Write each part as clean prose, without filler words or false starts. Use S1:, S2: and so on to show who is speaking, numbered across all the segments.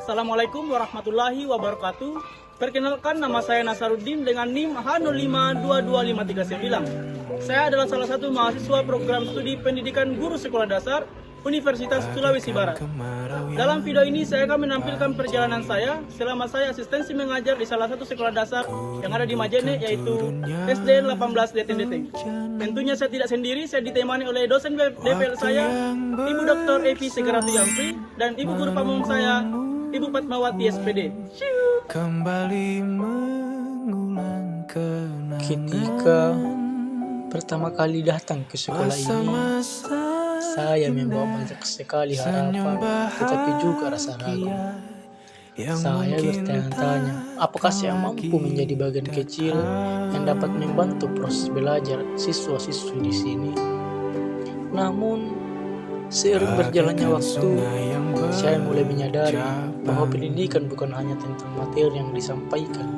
S1: Assalamualaikum warahmatullahi wabarakatuh. Perkenalkan, nama saya Nasaruddin dengan NIM H05225339. Saya adalah salah satu mahasiswa program studi pendidikan guru sekolah dasar Universitas Sulawesi Barat. Dalam video ini saya akan menampilkan perjalanan saya selama saya asistensi mengajar di salah satu sekolah dasar yang ada di Majene, yaitu SD 18 Deteng. Tentunya saya tidak sendiri, saya ditemani oleh dosen DPL saya, Ibu Dr. Evi Segaratu Yampri, dan Ibu Guru Pamong saya, Ibu Fatmawati SPD.
S2: Ketika pertama kali datang ke sekolah ini, saya membawa banyak sekali harapan, tetapi juga rasa ragu. Saya bertanya-tanya, apakah saya mampu menjadi bagian kecil yang dapat membantu proses belajar siswa-siswi di sini? Namun, seiring berjalannya waktu, saya mulai menyadari bahwa pendidikan bukan hanya tentang materi yang disampaikan,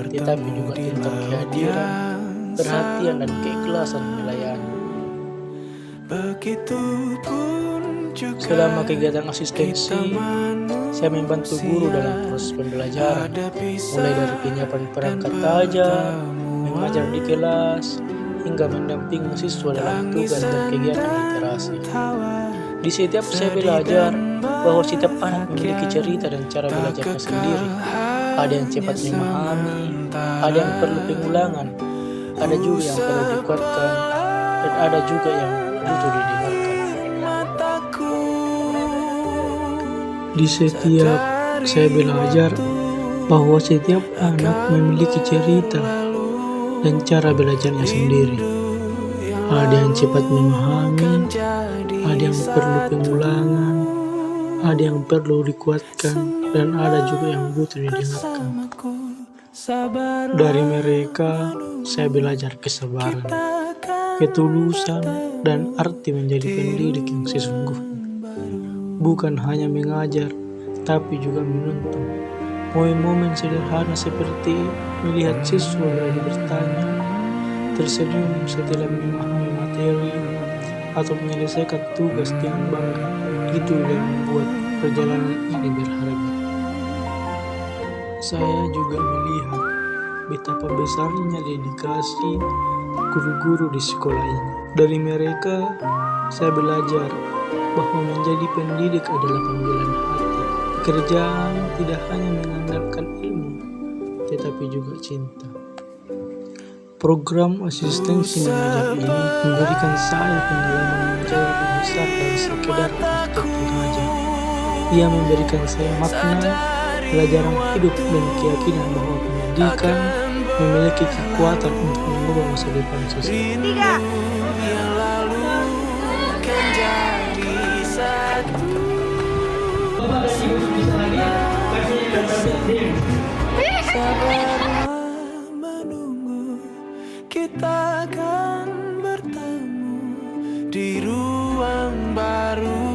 S2: tetapi juga tentang kehadiran, perhatian, dan keikhlasan melayani. Selama kegiatan asistensi, saya membantu guru dalam proses pembelajaran, mulai dari penyiapan perangkat ajar, mengajar di kelas, hingga mendampingi siswa dalam tugas dan kegiatan literasi. Di setiap saya belajar bahwa setiap anak memiliki cerita dan cara belajarnya sendiri. Ada yang cepat memahami, ada yang perlu pengulangan, ada juga yang perlu dikuatkan, dan ada juga yang butuh didengarkan. Di setiap saya belajar bahwa setiap anak memiliki cerita dan cara belajarnya sendiri. Ada yang cepat memahami, ada yang perlu pengulangan, ada yang perlu dikuatkan, dan ada juga yang butuh didengarkan. Dari mereka, saya belajar kesabaran, ketulusan, dan arti menjadi pendidik yang sesungguhnya. Bukan hanya mengajar, tapi juga menuntun. Momen-momen sederhana seperti melihat siswa berani bertanya, tersenyum setelah memahami materi, atau menyelesaikan tugas dengan bangga, itu yang membuat perjalanan ini berharga. Saya juga melihat betapa besarnya dedikasi guru-guru di sekolah ini. Dari mereka, saya belajar bahwa menjadi pendidik adalah panggilan hati. Pekerjaan tidak hanya mengandalkan ilmu, tetapi juga cinta. Program asistensi mengajar ini memberikan saya pengalaman yang jauh lebih besar dari sekedar praktek mengajar. Ia memberikan saya makna, pelajaran hidup, dan keyakinan bahwa pendidikan memiliki kekuatan untuk mengubah masa depan siswa.
S3: Sabarlah menunggu, kita akan bertemu di ruang baru.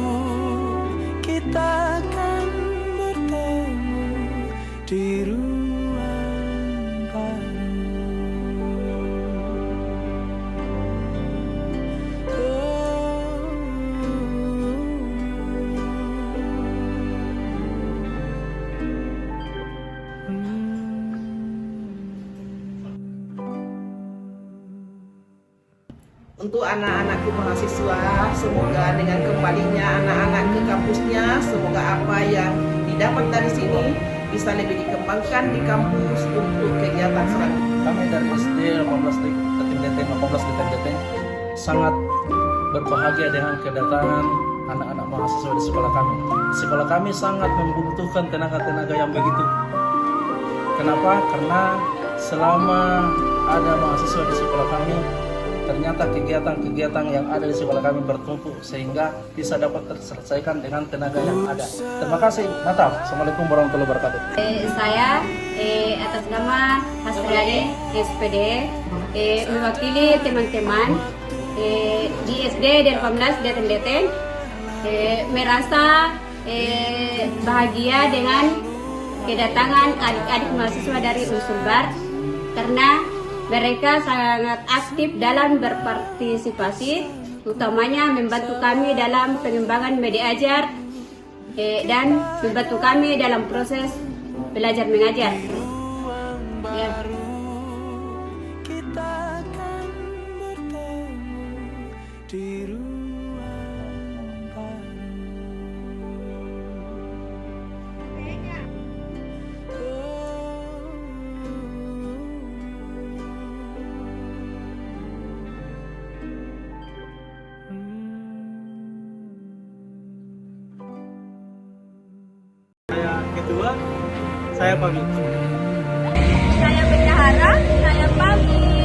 S3: Kita akan bertemu di ruang baru.
S4: Untuk anak-anakku mahasiswa, semoga dengan kembalinya anak-anak ke kampusnya, semoga apa yang didapat dari sini bisa lebih dikembangkan di kampus untuk kegiatan selanjutnya.
S5: Kami dari SD 18 Deteng sangat berbahagia dengan kedatangan anak-anak mahasiswa di sekolah kami. Sekolah kami sangat membutuhkan tenaga-tenaga yang begitu. Kenapa? Karena selama ada mahasiswa di sekolah kami, ternyata kegiatan-kegiatan yang ada di sekolah kami bertumpuk sehingga bisa dapat terselesaikan dengan tenaga yang ada. Terima kasih. Mantap. Assalamualaikum warahmatullahi wabarakatuh.
S6: Saya atas nama Hasriani SPD mewakili teman-teman di SD 18 Deteng merasa bahagia dengan kedatangan adik-adik mahasiswa dari Unsulbar karena mereka sangat aktif dalam berpartisipasi, utamanya membantu kami dalam pengembangan media ajar dan membantu kami dalam proses belajar mengajar. Ya.
S3: kita akan bertemu di ruang baru.
S1: Saya ketua, saya pamit.
S7: Saya bendahara, saya pamit.